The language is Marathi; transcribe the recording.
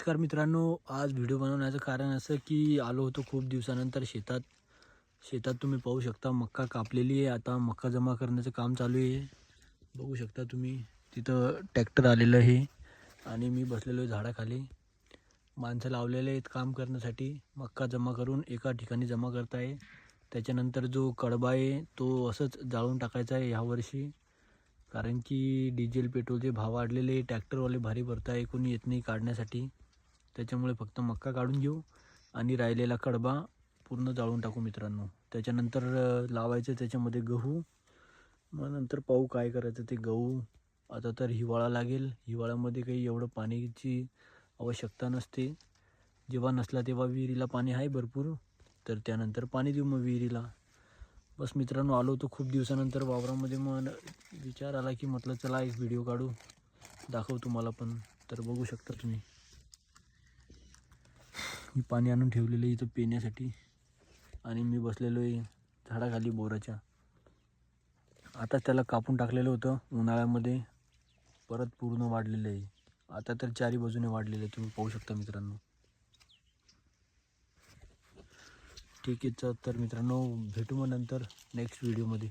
नमस्कार मित्रांनो, आज व्हिडिओ बनवण्याचं कारण असं की आलो होतो खूप दिवसानंतर शेतात तुम्ही पाहू शकता मक्का कापलेली आहे. आता मक्का जमा करण्याचं काम चालू आहे. बघू शकता तुम्ही तिथं ट्रॅक्टर आलेलं आहे आणि मी बसलेलो आहे झाडाखाली. माणसं लावलेले आहेत काम करण्यासाठी. मक्का जमा करून एका ठिकाणी जमा करत आहे. त्याच्यानंतर जो कडबा आहे तो असंच जाळून टाकायचा आहे ह्यावर्षी, कारण की डिझेल पेट्रोलचे भाव वाढलेले. ट्रॅक्टरवाले भारी भरत आहे, कोणी येत नाही काढण्यासाठी. त्याच्यामुळे फक्त मक्का काढून घेऊ आणि राहिलेला कडबा पूर्ण जाळून टाकू मित्रांनो. त्याच्यानंतर लावायचं त्याच्यामध्ये गहू. मग नंतर पाहू काय करायचं ते गहू. आता तर हिवाळा लागेल. हिवाळ्यामध्ये काही एवढं पाण्याची आवश्यकता नसते. जेव्हा नसला तेव्हा विहिरीला पाणी आहे भरपूर, तर त्यानंतर पाणी देऊ मग विहिरीला. बस मित्रांनो, आलो होतो खूप दिवसानंतर वावरामध्ये. मग विचार आला की म्हटलं चला एक व्हिडिओ काढू, दाखवू तुम्हाला पण. तर बघू शकता तुम्ही, मी पाणी आणून ठेवलेलं आहे इथं पिण्यासाठी आणि मी बसलेलो आहे झाडाखाली बोराच्या. आता त्याला कापून टाकलेलं होतं उन्हाळ्यामध्ये, परत पूर्ण वाढलेलं आहे. आता तर चारी बाजूने वाढलेलं आहे, तुम्ही पाहू शकता मित्रांनो. ठीक आहे तर मित्रांनो, भेटू मग नंतर नेक्स्ट व्हिडिओमध्ये.